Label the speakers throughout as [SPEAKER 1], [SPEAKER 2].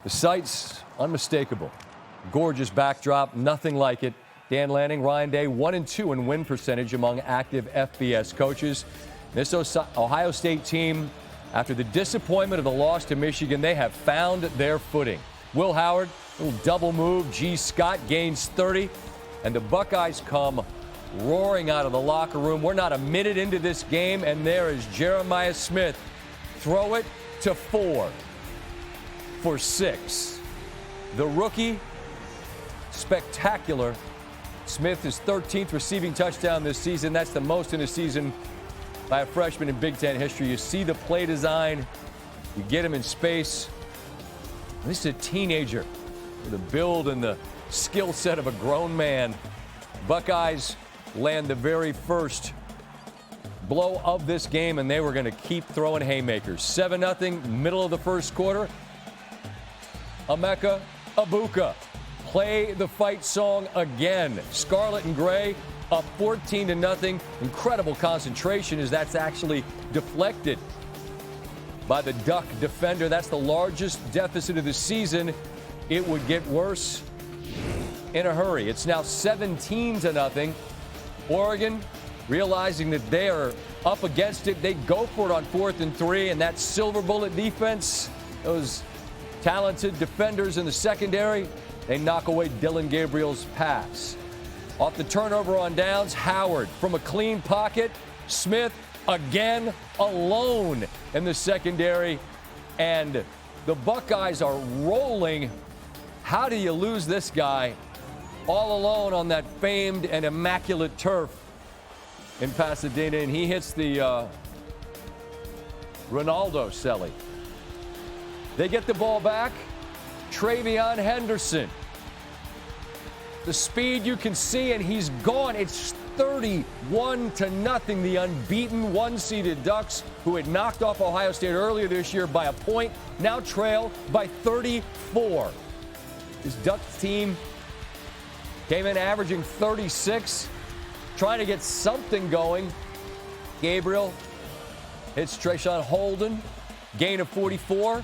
[SPEAKER 1] The sight's unmistakable. Gorgeous backdrop, nothing like it. Dan Lanning, Ryan Day, 1-2 in win percentage among active FBS coaches. This Ohio State team, after the disappointment of the loss to Michigan, they have found their footing. Will Howard, little double move. G. Scott gains 30. And the Buckeyes come roaring out of the locker room. We're not a minute into this game, and there is Jeremiah Smith. Throw it to 4 for 6. The rookie, spectacular. Smith is 13th receiving touchdown this season. That's the most in a season by a freshman in Big Ten history. You see the play design. You get him in space. This is a teenager with the build and the skill set of a grown man. Buckeyes land the very first blow of this game, and they were going to keep throwing haymakers. 7-0, middle of the first quarter. Emeka Egbuka, play the fight song again. Scarlet and Gray up 14-0. Incredible concentration as that's actually deflected by the Duck defender. That's the largest deficit of the season. It would get worse in a hurry. It's now 17-0. Oregon, realizing that they are up against it, they go for it on 4th and 3, and that silver bullet defense, those talented defenders in the secondary, they knock away Dylan Gabriel's pass. Off the turnover on downs, Howard from a clean pocket. Smith again alone in the secondary, and the Buckeyes are rolling. How do you lose this guy all alone on that famed and immaculate turf in Pasadena? And he hits the Ronaldo celly. They get the ball back. Travion Henderson. The speed you can see, and he's gone. It's 31-0. The unbeaten one-seeded Ducks, who had knocked off Ohio State earlier this year by a point, now trail by 34. This Ducks team came in averaging 36, trying to get something going. Gabriel hits Trayshawn Holden, gain of 44.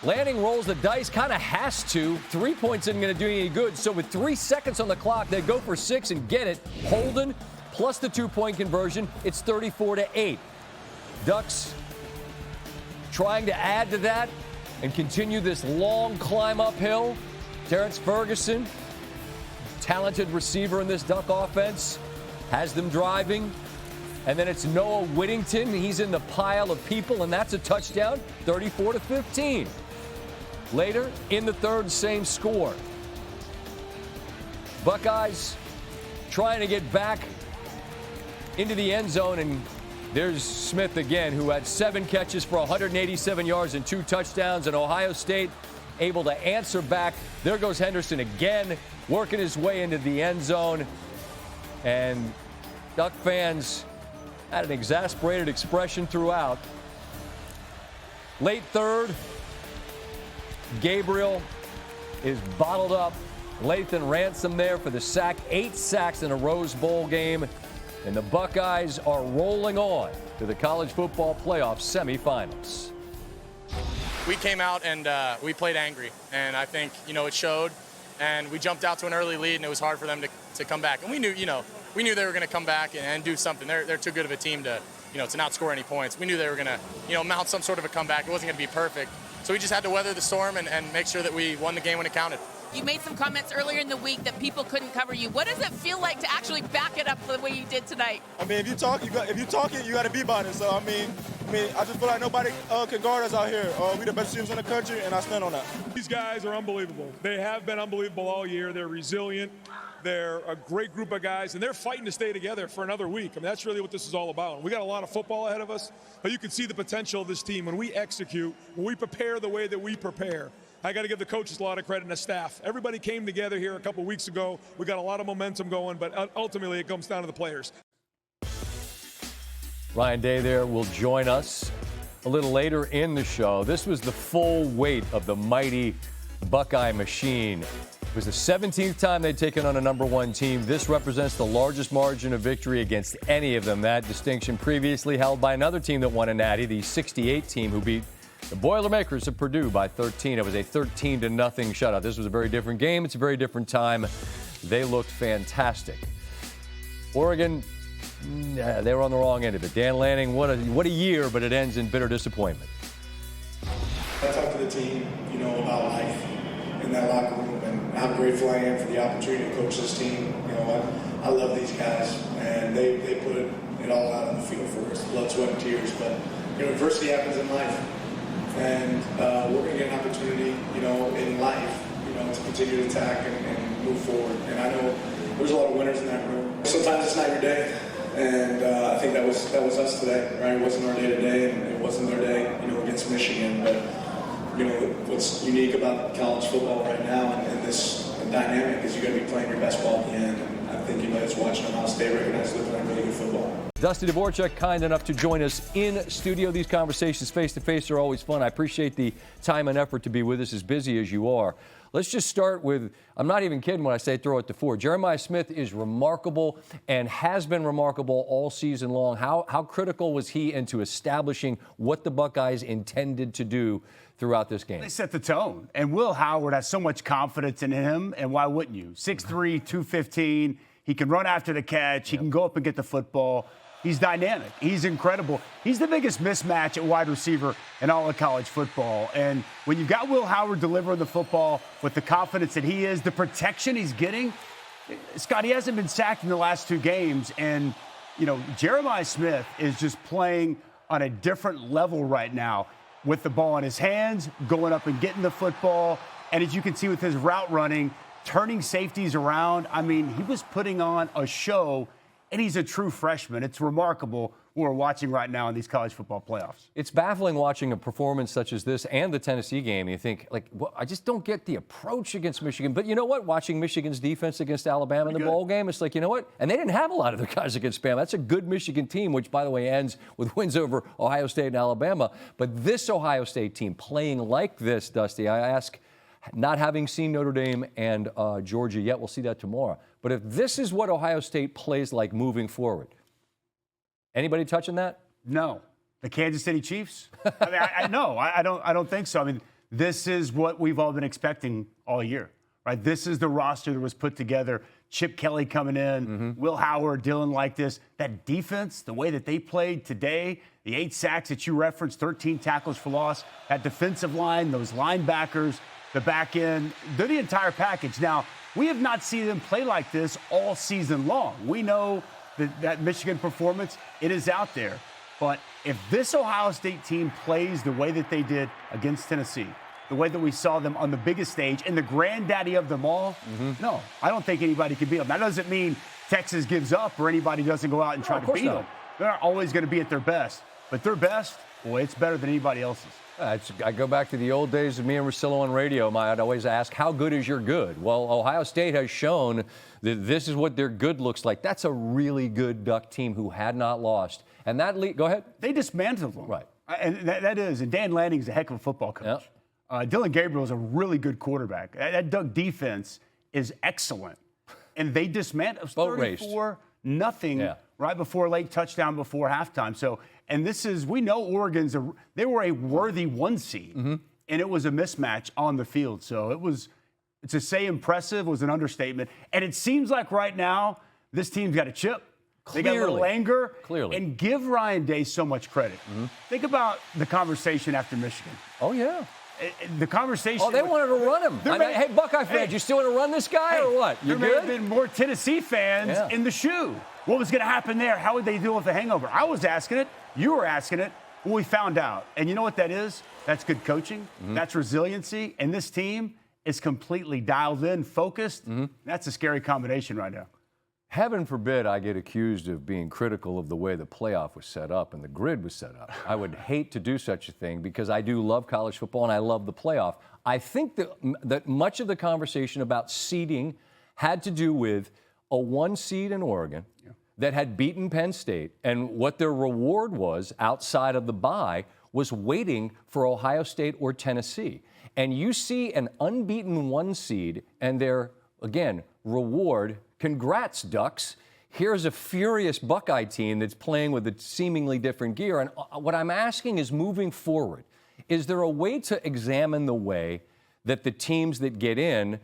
[SPEAKER 1] Lanning rolls the dice, kind of has to. 3 points isn't going to do any good. So with 3 seconds on the clock, they go for 6 and get it. Holden plus the 2-point conversion. It's 34-8. Ducks trying to add to that and continue this long climb uphill. Terrence Ferguson, talented receiver in this Duck offense, has them driving. And then it's Noah Whittington. He's in the pile of people, and that's a touchdown, 34-15. Later in the third, same score. Buckeyes trying to get back into the end zone, and there's Smith again, who had 7 catches for 187 yards and 2 touchdowns, and Ohio State able to answer back. There goes Henderson again, working his way into the end zone, and Duck fans had an exasperated expression throughout. Late third, Gabriel is bottled up. Lathan Ransom there for the sack. 8 sacks in a Rose Bowl game. And the Buckeyes are rolling on to the college football playoff semifinals.
[SPEAKER 2] We came out and we played angry. And I think, it showed. And we jumped out to an early lead, and it was hard for them to come back. And we knew they were going to come back and do something. They're too good of a team to not score any points. We knew they were going to, mount some sort of a comeback. It wasn't going to be perfect. So we just had to weather the storm and make sure that we won the game when it counted.
[SPEAKER 3] You made some comments earlier in the week that people couldn't cover you. What does it feel like to actually back it up the way you did tonight?
[SPEAKER 4] I mean, if you talk it, you got to be about it. So, I just feel like nobody can guard us out here. We the best teams in the country, and I stand on that.
[SPEAKER 5] These guys are unbelievable. They have been unbelievable all year. They're resilient. They're a great group of guys, and they're fighting to stay together for another week. That's really what this is all about. We got a lot of football ahead of us, but you can see the potential of this team when we execute, when we prepare the way that we prepare. I got to give the coaches a lot of credit and the staff. Everybody came together here a couple weeks ago. We got a lot of momentum going, but ultimately it comes down to the players.
[SPEAKER 1] Ryan Day there will join us a little later in the show. This was the full weight of the mighty Buckeye machine. It was the 17th time they'd taken on a number 1 team. This represents the largest margin of victory against any of them. That distinction previously held by another team that won a natty, the 68 team who beat The Boilermakers of Purdue by 13. It was a 13-0 shutout. This was a very different game. It's a very different time. They looked fantastic. Oregon, they were on the wrong end of it. Dan Lanning, what a year, but it ends in bitter disappointment.
[SPEAKER 6] I talked to the team, about life in that locker room and how grateful I am for the opportunity to coach this team. I love these guys, and they put it all out on the field for us, blood, sweat, and tears. But adversity happens in life, and we're going to get an opportunity, in life, to continue to attack and move forward. And I know there's a lot of winners in that room. Sometimes it's not your day, and I think that was us today, right? It wasn't our day today, and it wasn't their day, against Michigan. But what's unique about college football right now and this dynamic is you got to be playing your best ball at the end. And I think that's watching Ohio State recognize they're playing really good football.
[SPEAKER 1] Dusty Dvoracek, kind enough to join us in studio. These conversations face-to-face are always fun. I appreciate the time and effort to be with us, as busy as you are. Let's just start with, I'm not even kidding when I say throw it to four. Jeremiah Smith is remarkable and has been remarkable all season long. How critical was he into establishing what the Buckeyes intended to do throughout this game?
[SPEAKER 7] They set the tone. And Will Howard has so much confidence in him, and why wouldn't you? 6'3", 215. He can run after the catch. He can go up and get the football. He's dynamic. He's incredible. He's the biggest mismatch at wide receiver in all of college football. And when you've got Will Howard delivering the football with the confidence that he is, the protection he's getting, Scott, he hasn't been sacked in the last 2 games. And, Jeremiah Smith is just playing on a different level right now with the ball in his hands, going up and getting the football. And as you can see with his route running, turning safeties around. I mean, he was putting on a show. And he's a true freshman. It's remarkable what we're watching right now in these college football playoffs.
[SPEAKER 1] It's baffling watching a performance such as this and the Tennessee game. You think, I just don't get the approach against Michigan. But you know what? Watching Michigan's defense against Alabama in the bowl game, it's like, you know what? And they didn't have a lot of their guys against Bama. That's a good Michigan team, which, by the way, ends with wins over Ohio State and Alabama. But this Ohio State team playing like this, Dusty, I ask, not having seen Notre Dame and Georgia yet, we'll see that tomorrow. But if this is what Ohio State plays like moving forward, anybody touching that?
[SPEAKER 7] No. The Kansas City Chiefs? I don't think so. I mean, this is what we've all been expecting all year, right? This is the roster that was put together. Chip Kelly coming in, Will Howard dealing like this. That defense, the way that they played today, the 8 sacks that you referenced, 13 tackles for loss, that defensive line, those linebackers, the back end, they're the entire package. Now, we have not seen them play like this all season long. We know that Michigan performance, it is out there. But if this Ohio State team plays the way that they did against Tennessee, the way that we saw them on the biggest stage and the granddaddy of them all, no, I don't think anybody can beat them. That doesn't mean Texas gives up or anybody doesn't go out and try to beat them. They're always going to be at their best. But their best, boy, it's better than anybody else's.
[SPEAKER 1] I go back to the old days of me and Russillo on radio. I'd always ask, how good is your good? Well, Ohio State has shown that this is what their good looks like. That's a really good Duck team who had not lost. And that go ahead.
[SPEAKER 7] They dismantled them.
[SPEAKER 1] Right.
[SPEAKER 7] And that is. And Dan Lanning's a heck of a football coach. Yep. Dylan Gabriel is a really good quarterback. That Duck defense is excellent. And they dismantled. It was 34-0 right before a late touchdown before halftime. So, and this is, we know Oregon's, they were a worthy 1 seed, and it was a mismatch on the field. So to say impressive was an understatement. And it seems like right now, this team's got a chip. They got a little anger.
[SPEAKER 1] Clearly.
[SPEAKER 7] And give Ryan Day so much credit. Think about the conversation after Michigan.
[SPEAKER 1] Oh, yeah.
[SPEAKER 7] The conversation.
[SPEAKER 1] Oh, they wanted to run him. Hey, Buckeye fans, you still want to run this guy or what? You
[SPEAKER 7] there
[SPEAKER 1] good?
[SPEAKER 7] May have been more Tennessee fans in the shoe. What was going to happen there? How would they deal with the hangover? I was asking it. You were asking it. Well, we found out. And you know what that is? That's good coaching. That's resiliency. And this team is completely dialed in, focused. That's a scary combination right now.
[SPEAKER 1] Heaven forbid I get accused of being critical of the way the playoff was set up and the grid was set up. I would hate to do such a thing because I do love college football and I love the playoff. I think that much of the conversation about seeding had to do with a 1 seed in Oregon that had beaten Penn State, and what their reward was outside of the bye was waiting for Ohio State or Tennessee. And you see an unbeaten 1 seed and their, again, reward. Congrats, Ducks. Here's a furious Buckeye team that's playing with a seemingly different gear. And what I'm asking is, moving forward, Is there a way to examine the way that the teams that get in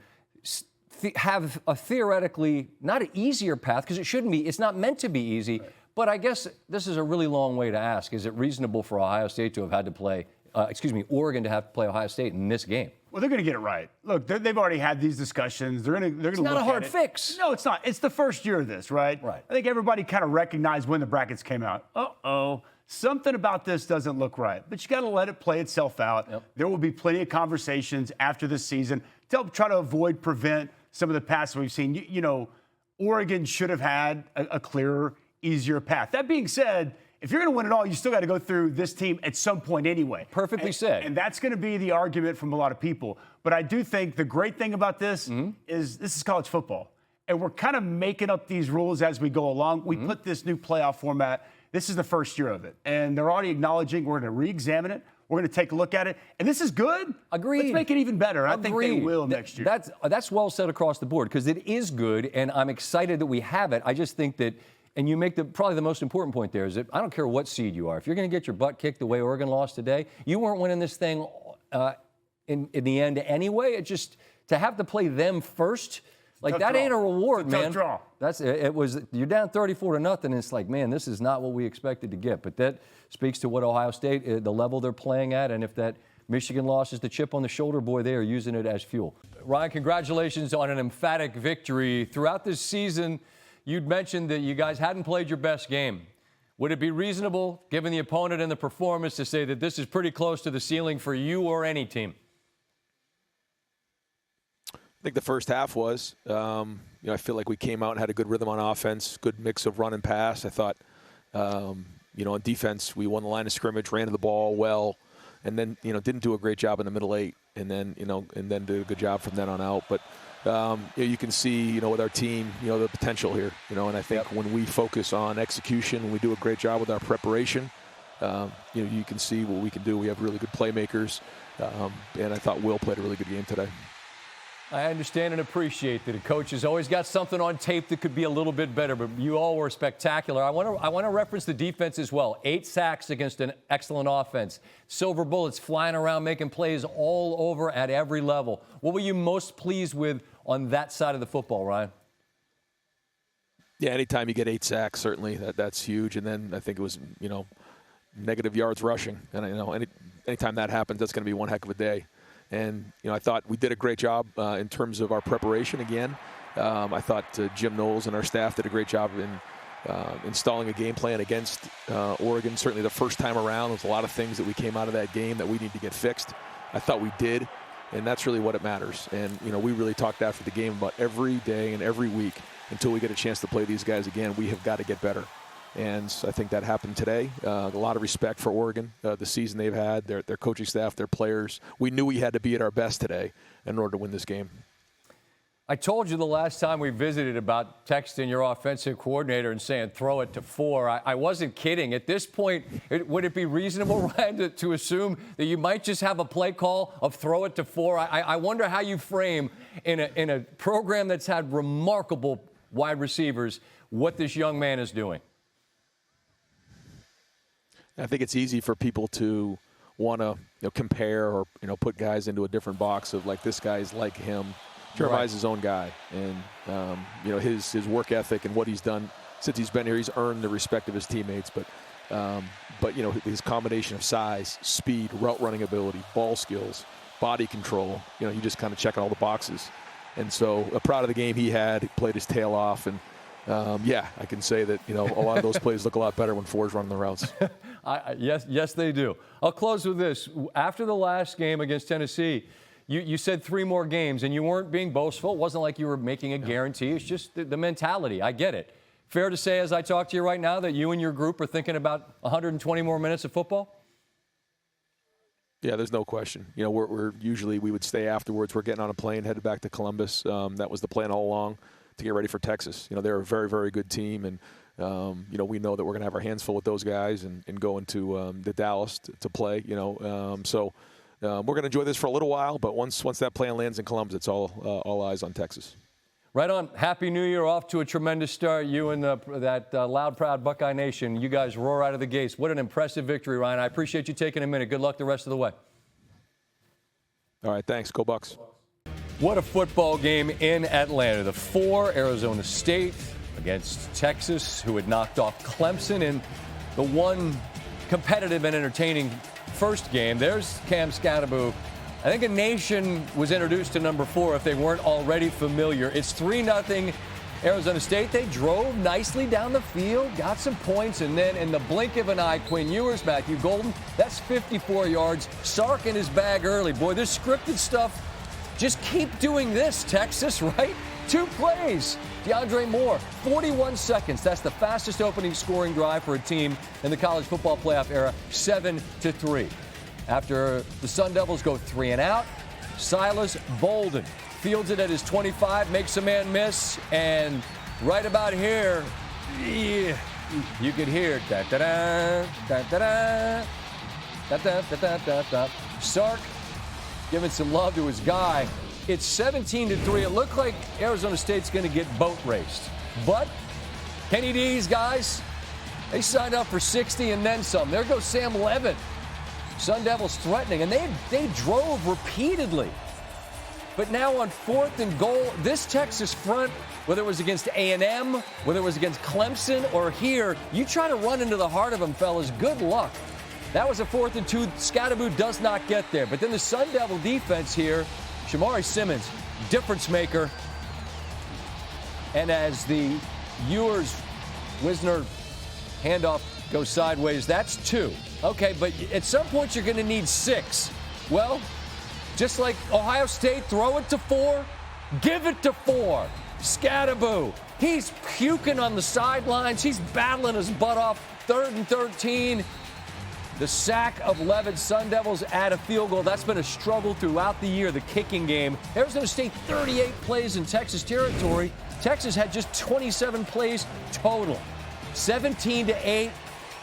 [SPEAKER 1] have a theoretically not an easier path, because it shouldn't be, it's not meant to be easy, but I guess this is a really long way to ask. Is it reasonable for Ohio State to have had to play, Oregon to have to play Ohio State in this game?
[SPEAKER 7] Well, they're going to get it right. Look, they've already had these discussions. They're going to. It's
[SPEAKER 1] not a hard fix.
[SPEAKER 7] No, it's not. It's the first year of this, right?
[SPEAKER 1] Right.
[SPEAKER 7] I think everybody kind of recognized when the brackets came out. Something about this doesn't look right. But you got to let it play itself out.
[SPEAKER 1] Yep.
[SPEAKER 7] There will be plenty of conversations after this season to help try to prevent some of the paths we've seen. You know, Oregon should have had a clearer, easier path. That being said, if you're going to win it all, you still got to go through this team at some point anyway.
[SPEAKER 1] Perfectly said.
[SPEAKER 7] And that's going to be the argument from a lot of people. But I do think the great thing about this is this is college football. And we're kind of making up these rules as we go along. We put this new playoff format. This is the first year of it. And they're already acknowledging we're going to re-examine it. We're going to take a look at it. And this is good.
[SPEAKER 1] Agreed.
[SPEAKER 7] Let's make it even better. I think they will next year.
[SPEAKER 1] That's well said across the board, because it is good, and I'm excited that we have it. I just think that, and you make probably the most important point there, is that I don't care what seed you are. If you're going to get your butt kicked the way Oregon lost today, you weren't winning this thing in the end anyway. It just, to have to play them first, like, that ain't a reward, man.
[SPEAKER 7] Tough draw.
[SPEAKER 1] It was, you're down 34-0, and it's like, man, this is not what we expected to get. But that speaks to what Ohio State, the level they're playing at, and if that Michigan loss is the chip on the shoulder, boy, they are using it as fuel. Ryan, congratulations on an emphatic victory. Throughout this season, you'd mentioned that you guys hadn't played your best game. Would it be reasonable, given the opponent and the performance, to say that this is pretty close to the ceiling for you or any team?
[SPEAKER 8] I think the first half was. I feel like we came out and had a good rhythm on offense, good mix of run and pass. I thought, on defense, we won the line of scrimmage, ran to the ball well, and then, didn't do a great job in the middle eight, and then did a good job from then on out. But you can see, with our team, the potential here, and I think when we focus on execution, when we do a great job with our preparation, you can see what we can do. We have really good playmakers, and I thought Will played a really good game today.
[SPEAKER 1] I understand and appreciate that a coach has always got something on tape that could be a little bit better, but you all were spectacular. I want to reference the defense as well. 8 sacks against an excellent offense. Silver bullets flying around, making plays all over at every level. What were you most pleased with on that side of the football, Ryan?
[SPEAKER 8] Yeah, anytime you get 8 sacks, certainly that's huge. And then I think it was, negative yards rushing. And, anytime that happens, that's going to be one heck of a day. And, I thought we did a great job in terms of our preparation again. I thought Jim Knowles and our staff did a great job in installing a game plan against Oregon. Certainly the first time around, there's a lot of things that we came out of that game that we need to get fixed. I thought we did, and that's really what it matters. And, we really talked after the game about every day and every week until we get a chance to play these guys again, we have got to get better. And I think that happened today. A lot of respect for Oregon, the season they've had, their coaching staff, their players. We knew we had to be at our best today in order to win this game.
[SPEAKER 1] I told you the last time we visited about texting your offensive coordinator and saying throw it to 4. I wasn't kidding. At this point, would it be reasonable, Ryan, to assume that you might just have a play call of throw it to 4? I wonder how you frame in a program that's had remarkable wide receivers what this young man is doing.
[SPEAKER 8] I think it's easy for people to want to compare or put guys into a different box of like this guy's like him. Jeremiah's his own guy, and his work ethic and what he's done since he's been here, he's earned the respect of his teammates. But his combination of size, speed, route running ability, ball skills, body control, you just kind of checking all the boxes. And so proud of the game he had. He played his tail off, and I can say that a lot of those plays look a lot better when 4's running the routes.
[SPEAKER 1] Yes, they do. I'll close with this. After the last game against Tennessee, you said 3 more games, and you weren't being boastful. It wasn't like you were making a guarantee. It's just the mentality. I get it. Fair to say, as I talk to you right now, that you and your group are thinking about 120 more minutes of football?
[SPEAKER 8] Yeah, there's no question. We're usually we would stay afterwards. We're getting on a plane, headed back to Columbus. That was the plan all along, to get ready for Texas. They're a very, very good team, and we know that we're going to have our hands full with those guys and go into the Dallas to play. So we're going to enjoy this for a little while, but once that plan lands in Columbus, it's all eyes on Texas.
[SPEAKER 1] Right on. Happy New Year. Off to a tremendous start. You and that loud, proud Buckeye Nation. You guys roar out of the gates. What an impressive victory, Ryan. I appreciate you taking a minute. Good luck the rest of the way.
[SPEAKER 8] All right, thanks. Go Bucks.
[SPEAKER 1] What a football game in Atlanta. The 4, Arizona State against Texas, who had knocked off Clemson in the 1 competitive and entertaining first game. There's Cam Scatterbo. I think a nation was introduced to number 4 if they weren't already familiar. It's 3-0 Arizona State. They drove nicely down the field, got some points, and then in the blink of an eye, Quinn Ewers, Matthew Golden, that's 54 yards. Sark in his bag early. Boy, this scripted stuff, just keep doing this, Texas, right? 2 plays. DeAndre Moore, 41 seconds. That's the fastest opening scoring drive for a team in the college football playoff era, 7-3. After the Sun Devils go 3 and out, Silas Bolden fields it at his 25, makes a man miss, and right about here, yeah, you could hear da-da-da, da-da-da, da-da-da-da-da-da. Sark giving some love to his guy. It's 17-3. It looked like Arizona State's going to get boat raced. But Kenny D's guys, they signed up for 60 and then some. There goes Sam Levin. Sun Devils threatening, and they drove repeatedly. But now on 4th and goal, this Texas front, whether it was against A&M, whether it was against Clemson, or here, you try to run into the heart of them, fellas, good luck. That was a 4th and 2. Scatterbo does not get there. But then the Sun Devil defense here, Shamari Simmons, difference maker. And as the Ewers-Wisner handoff goes sideways, that's 2. Okay, but at some point you're going to need 6. Well, just like Ohio State, throw it to 4, give it to 4. Scatterbo, he's puking on the sidelines. He's battling his butt off. 3rd and 13. The sack of Levitt. Sun Devils add a field goal. That's been a struggle throughout the year, the kicking game. Arizona State, 38 plays in Texas territory. Texas had just 27 plays total. 17-8.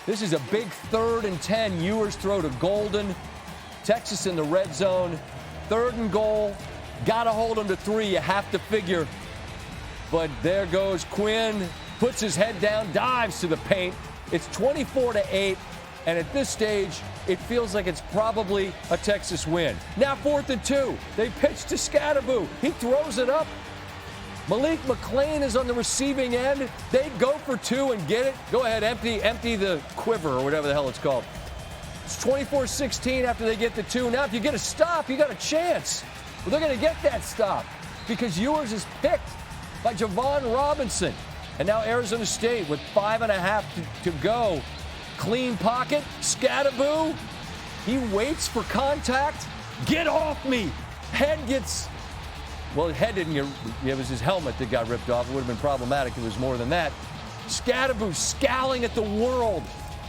[SPEAKER 1] This is a big 3rd and 10. Ewers throw to Golden. Texas in the red zone. 3rd and goal. Got to hold them to 3. You have to figure. But there goes Quinn. Puts his head down, dives to the paint. It's 24-8. And at this stage, it feels like it's probably a Texas win. Now 4th and 2. They pitch to Scatterbo. He throws it up. Malik McClain is on the receiving end. They go for 2 and get it. Go ahead, empty the quiver or whatever the hell it's called. It's 24-16 after they get the 2. Now if you get a stop, you got a chance. Well, they're going to get that stop because Ewers is picked by Javon Robinson. And now Arizona State with 5.5 to go. Clean pocket. Scatterbo. He waits for contact. Get off me. Head gets... Well, the head didn't get... It was his helmet that got ripped off. It would have been problematic. It was more than that. Scatterbo scowling at the world.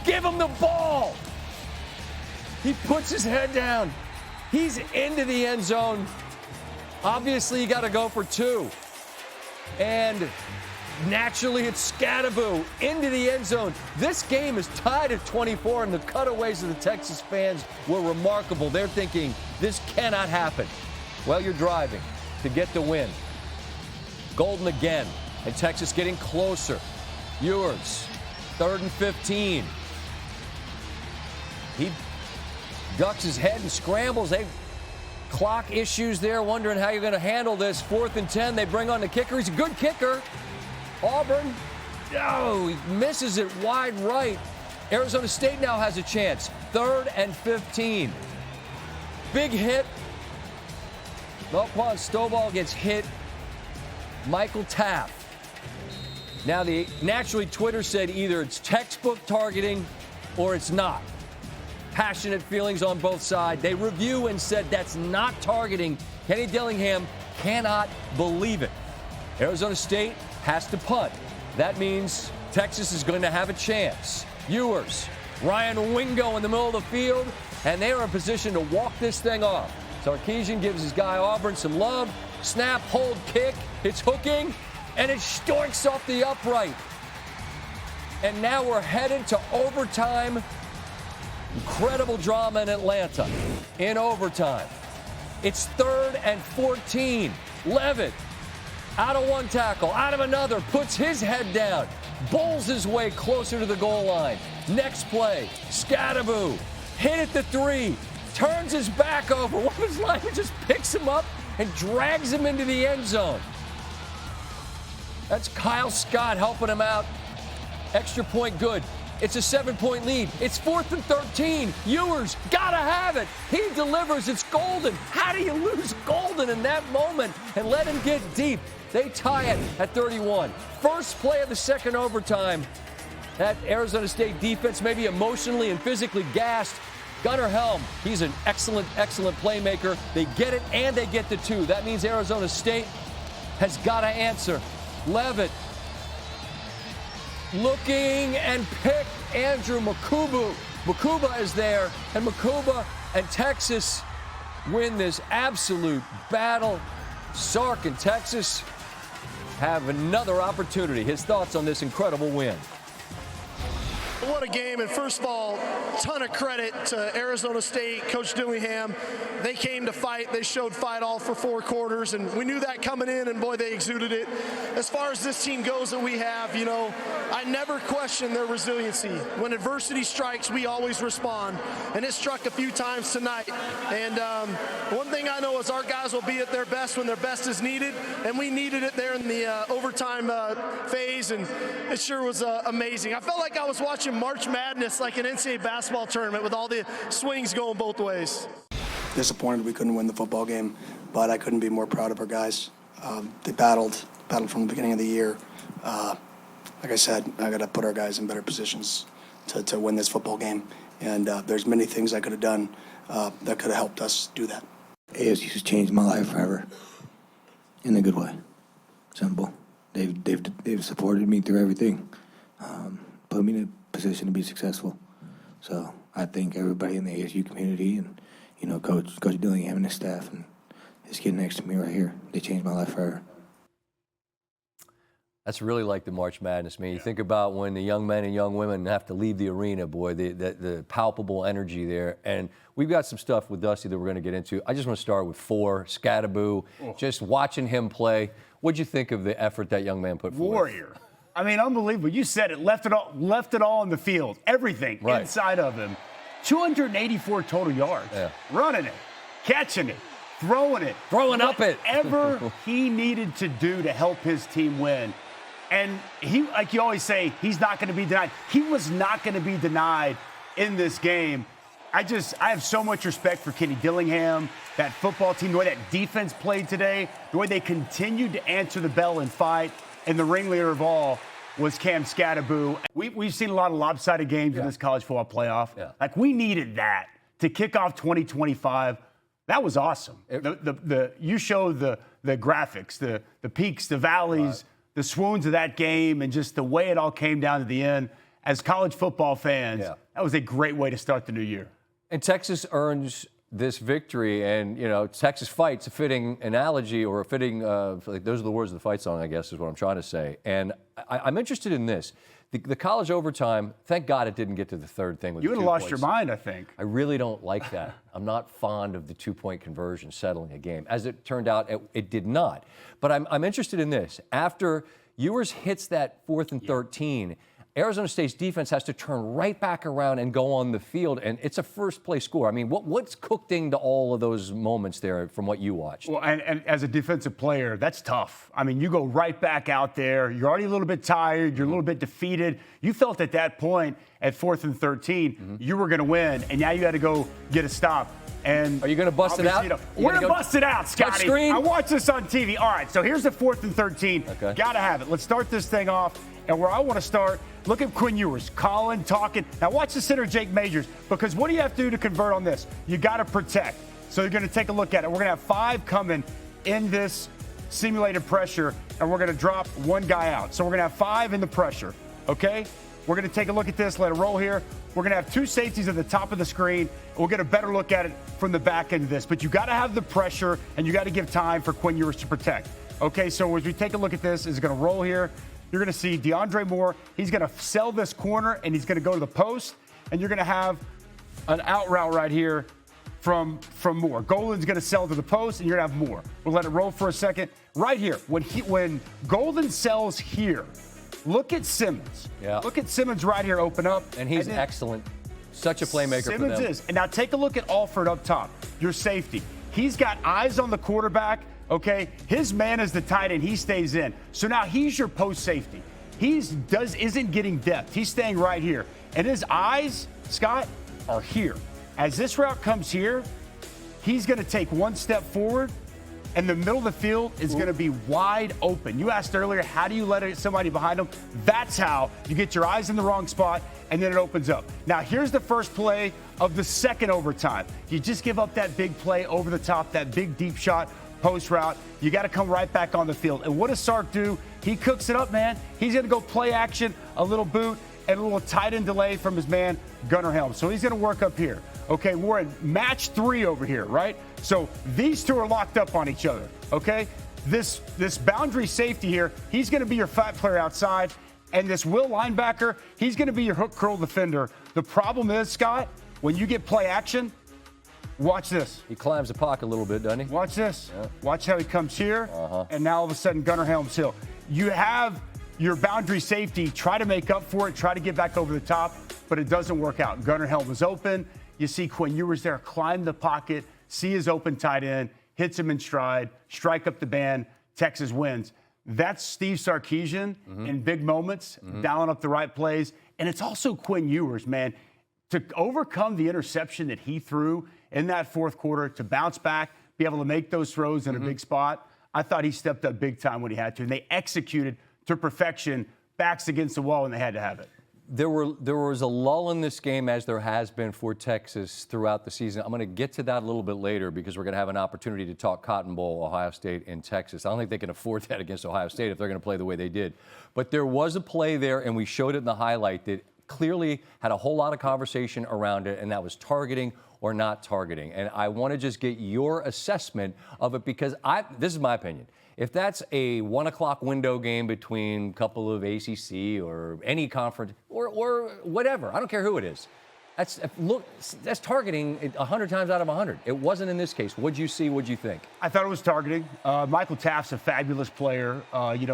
[SPEAKER 1] Give him the ball. He puts his head down. He's into the end zone. Obviously, you got to go for 2. And naturally, it's Scatterbo into the end zone. This game is tied at 24, and the cutaways of the Texas fans were remarkable. They're thinking, this cannot happen. Well, you're driving to get the win. Golden again, and Texas getting closer. Ewers, 3rd and 15. He ducks his head and scrambles. They clock issues there, wondering how you're going to handle this. 4th and 10, they bring on the kicker. He's a good kicker. Auburn, no, he misses it wide right. Arizona State now has a chance. 3rd and 15. Big hit. Melquan Stovall gets hit. Michael Taft. Now, naturally, Twitter said either it's textbook targeting or it's not. Passionate feelings on both sides. They review and said that's not targeting. Kenny Dillingham cannot believe it. Arizona State has to punt. That means Texas is going to have a chance. Ewers, Ryan Wingo in the middle of the field, and they are in position to walk this thing off. Sarkisian gives his guy Auburn some love. Snap, hold, kick. It's hooking, and it storks off the upright. And now we're headed to overtime. Incredible drama in Atlanta in overtime. It's 3rd and 14. Levitt, out of one tackle, out of another, puts his head down, bowls his way closer to the goal line. Next play, Scatterbo, hit at the 3, turns his back over. One of his linemen just picks him up and drags him into the end zone. That's Kyle Scott helping him out. Extra point good. It's a 7-point lead. It's 4th and 13. Ewers gotta have it. He delivers. It's Golden. How do you lose Golden in that moment and let him get deep? They tie it at 31. First play of the second overtime. That Arizona State defense may be emotionally and physically gassed. Gunnar Helm, he's an excellent, excellent playmaker. They get it and they get the 2. That means Arizona State has got to answer. Levitt looking and picked Andrew Makubu. Makuba is there, and Makuba and Texas win this absolute battle. Sark and Texas have another opportunity. His thoughts on this incredible win.
[SPEAKER 9] What a game, and first of all, ton of credit to Arizona State, Coach Dillingham. They came to fight. They showed fight all for 4 quarters, and we knew that coming in, and boy, they exuded it. As far as this team goes that we have, I never question their resiliency. When adversity strikes, we always respond, and it struck a few times tonight. And one thing I know is our guys will be at their best when their best is needed, and we needed it there in the overtime phase, and it sure was amazing. I felt like I was watching March Madness, like an NCAA basketball tournament with all the swings going both ways.
[SPEAKER 10] Disappointed we couldn't win the football game, but I couldn't be more proud of our guys. They battled from the beginning of the year. Like I said, I got to put our guys in better positions to win this football game. And there's many things I could have done that could have helped us do that.
[SPEAKER 11] ASU's changed my life forever, in a good way. Simple. They've supported me through everything, put me in a position to be successful. So I thank everybody in the ASU community and Coach Dillingham and his staff and this kid next to me right here. They changed my life forever.
[SPEAKER 1] That's really like the March Madness, man. You think about when the young men and young women have to leave the arena, boy, the palpable energy there. And we've got some stuff with Dusty that we're going to get into. I just want to start with Scadaboo. Just watching him play. What'd you think of the effort that young man put forth?
[SPEAKER 7] Warrior. I mean, unbelievable. You said it. Left it all on the field. Everything inside of him. 284 total yards. Yeah. Running it, catching it, throwing it.
[SPEAKER 1] Throwing up it.
[SPEAKER 7] Whatever he needed to do to help his team win. And he, like you always say, he's not going to be denied. He was not going to be denied in this game. I have so much respect for Kenny Dillingham, that football team, the way that defense played today, the way they continued to answer the bell and fight. And the ringleader of all was Cam Scadaboo. We've seen a lot of lopsided games in this college football playoff. Yeah. Like, we needed that to kick off 2025. That was awesome. You showed the graphics, the peaks, the valleys, the swoons of that game, and just the way it all came down to the end. As college football fans, that was a great way to start the new year.
[SPEAKER 1] And Texas earns this victory, and Texas fights, a fitting analogy or a fitting those are the words of the fight song, I guess, is what I'm trying to say. And I'm interested in this. The college overtime, thank God it didn't get to the third thing with
[SPEAKER 7] you
[SPEAKER 1] the 2
[SPEAKER 7] would have lost
[SPEAKER 1] points.
[SPEAKER 7] your mind, I think.
[SPEAKER 1] I really don't like that. I'm not fond of the 2-point conversion settling a game. As it turned out, it did not. But I'm interested in this. After Ewers hits that 4th and 13, Arizona State's defense has to turn right back around and go on the field, and it's a first-place score. I mean, what's cooked into all of those moments there from what you watched?
[SPEAKER 7] Well, and as a defensive player, that's tough. I mean, you go right back out there. You're already a little bit tired. You're a little bit defeated. You felt at that point at 4th and 13, you were going to win, and now you had to go get a stop. And
[SPEAKER 1] are you going to bust it out?
[SPEAKER 7] We're going to bust it out, Scotty. I watched this on TV. All right, so here's the 4th and 13. Okay. Got to have it. Let's start this thing off. And where I want to start, look at Quinn Ewers, calling, talking. Now watch the center, Jake Majors, because what do you have to do to convert on this? You got to protect. So you're going to take a look at it. We're going to have 5 coming in this simulated pressure, and we're going to drop 1 guy out. So we're going to have 5 in the pressure, okay? We're going to take a look at this, let it roll here. We're going to have 2 safeties at the top of the screen. We'll get a better look at it from the back end of this. But you got to have the pressure, and you got to give time for Quinn Ewers to protect. Okay, so as we take a look at this, it's going to roll here. You're going to see DeAndre Moore. He's going to sell this corner, and he's going to go to the post, and you're going to have an out route right here from Moore. Golden's going to sell to the post, and you're going to have Moore. We'll let it roll for a second. Right here, when Golden sells here, look at Simmons. Yeah. Look at Simmons right here open up.
[SPEAKER 1] And he's excellent Such a playmaker for
[SPEAKER 7] Simmons
[SPEAKER 1] them.
[SPEAKER 7] is. And now take a look at Alford up top, your safety. He's got eyes on the quarterback, okay? His man is the tight end. He stays in. So now he's your post safety. Isn't getting depth. He's staying right here. And his eyes, Scott, are here. As this route comes here, he's going to take one step forward, and the middle of the field is going to be wide open. You asked earlier, how do you let somebody behind him? That's how you get your eyes in the wrong spot, and then it opens up. Now, here's the first play of the second overtime. You just give up that big play over the top, that big deep shot, post route. You got to come right back on the field. And what does Sark do? He cooks it up, man. He's going to go play action, a little boot, and a little tight end delay from his man, Gunnar Helm. So he's going to work up here. Okay, we're in match 3 over here, right? So these two are locked up on each other, okay? This boundary safety here, he's going to be your flat player outside, and this will linebacker, he's going to be your hook curl defender. The problem is, Scott, when you get play action, watch this.
[SPEAKER 1] He climbs the pocket a little bit, doesn't he?
[SPEAKER 7] Watch this. Yeah. Watch how he comes here, and now all of a sudden Gunnar Helm's Hill. You have your boundary safety try to make up for it, try to get back over the top, but it doesn't work out. Gunnar Helm is open. You see Quinn Ewers there, climb the pocket, see his open tight end, hits him in stride, strike up the band, Texas wins. That's Steve Sarkisian in big moments, dialing up the right plays. And it's also Quinn Ewers, man, to overcome the interception that he threw in that fourth quarter, to bounce back, be able to make those throws in a big spot. I thought he stepped up big time when he had to. And they executed to perfection, backs against the wall, and they had to have it.
[SPEAKER 1] There was a lull in this game, as there has been for Texas throughout the season. I'm going to get to that a little bit later because we're going to have an opportunity to talk Cotton Bowl, Ohio State, and Texas. I don't think they can afford that against Ohio State if they're going to play the way they did. But there was a play there, and we showed it in the highlight, that clearly had a whole lot of conversation around it, and that was targeting or not targeting. And I want to just get your assessment of it because this is my opinion. If that's a 1 o'clock window game between a couple of ACC or any conference or whatever, I don't care who it is, that's targeting 100 times out of 100. It wasn't in this case. What'd you see? What'd you think?
[SPEAKER 7] I thought it was targeting. Michael Taft's a fabulous player.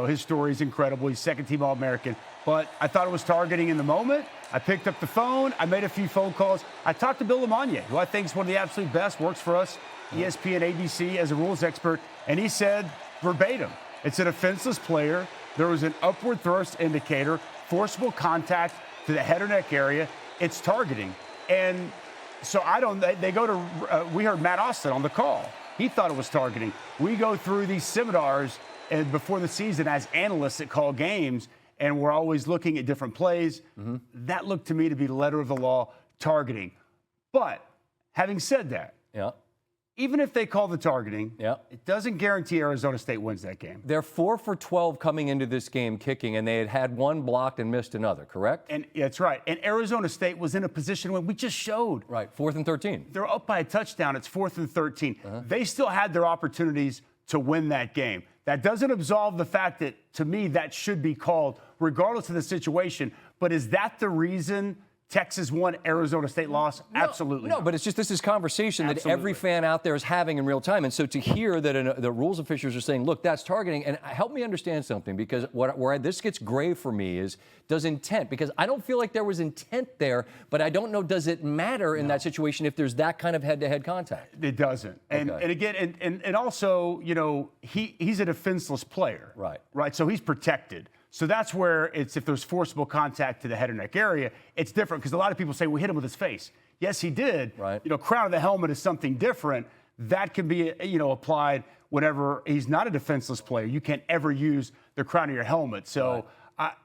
[SPEAKER 7] His story is incredible. He's second-team All-American. But I thought it was targeting in the moment. I picked up the phone. I made a few phone calls. I talked to Bill LeMonnier, who I think is one of the absolute best, works for us, ESPN, ABC, as a rules expert. And he said, verbatim, it's a defenseless player. There was an upward thrust indicator, forcible contact to the head or neck area. It's targeting. And so we heard Matt Austin on the call. He thought it was targeting. We go through these seminars before the season as analysts that call games, and we're always looking at different plays. That looked to me to be letter of the law, targeting. But having said that, even if they call the targeting, it doesn't guarantee Arizona State wins that game.
[SPEAKER 1] They're 4 for 12 coming into this game kicking, and they had one blocked and missed another, correct?
[SPEAKER 7] And that's right. And Arizona State was in a position when we just showed.
[SPEAKER 1] Right, 4th and 13.
[SPEAKER 7] They're up by a touchdown. It's 4th and 13. They still had their opportunities to win that game. That doesn't absolve the fact that, to me, that should be called regardless of the situation. But is that the reason Texas won, Arizona State lost? Absolutely.
[SPEAKER 1] No, but it's just this is conversation that every fan out there is having in real time. And so to hear that the rules officials are saying, look, that's targeting, and help me understand something, because where this gets gray for me is, does intent, because I don't feel like there was intent there, but I don't know, does it matter in that situation if there's that kind of head-to-head contact?
[SPEAKER 7] It doesn't. And again, and also, he's a defenseless player. Right. So he's protected. So that's where it's, if there's forcible contact to the head or neck area, it's different, because a lot of people say, we hit him with his face. Yes, he did.
[SPEAKER 1] Right.
[SPEAKER 7] Crown of the helmet is something different. That can be, applied whenever he's not a defenseless player. You can't ever use the crown of your helmet. So,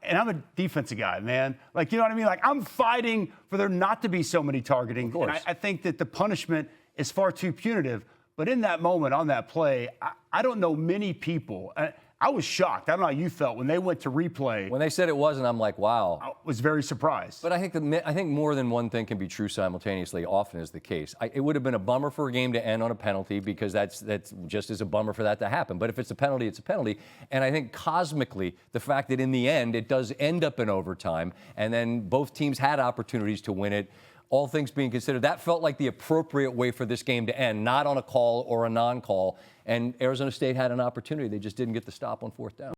[SPEAKER 7] and I'm a defensive guy, man. Like, you know what I mean? Like, I'm fighting for there not to be so many targeting. Of course. And I think that the punishment is far too punitive. But in that moment, on that play, I don't know many people. I was shocked. I don't know how you felt when they went to replay.
[SPEAKER 1] When they said it wasn't, I'm like, wow.
[SPEAKER 7] I was very surprised.
[SPEAKER 1] But I think more than one thing can be true simultaneously. Often is the case. It would have been a bummer for a game to end on a penalty, because that's just as a bummer for that to happen. But if it's a penalty, it's a penalty. And I think cosmically, the fact that in the end it does end up in overtime, and then both teams had opportunities to win it, all things being considered, that felt like the appropriate way for this game to end, not on a call or a non-call. And Arizona State had an opportunity. They just didn't get the stop on 4th down.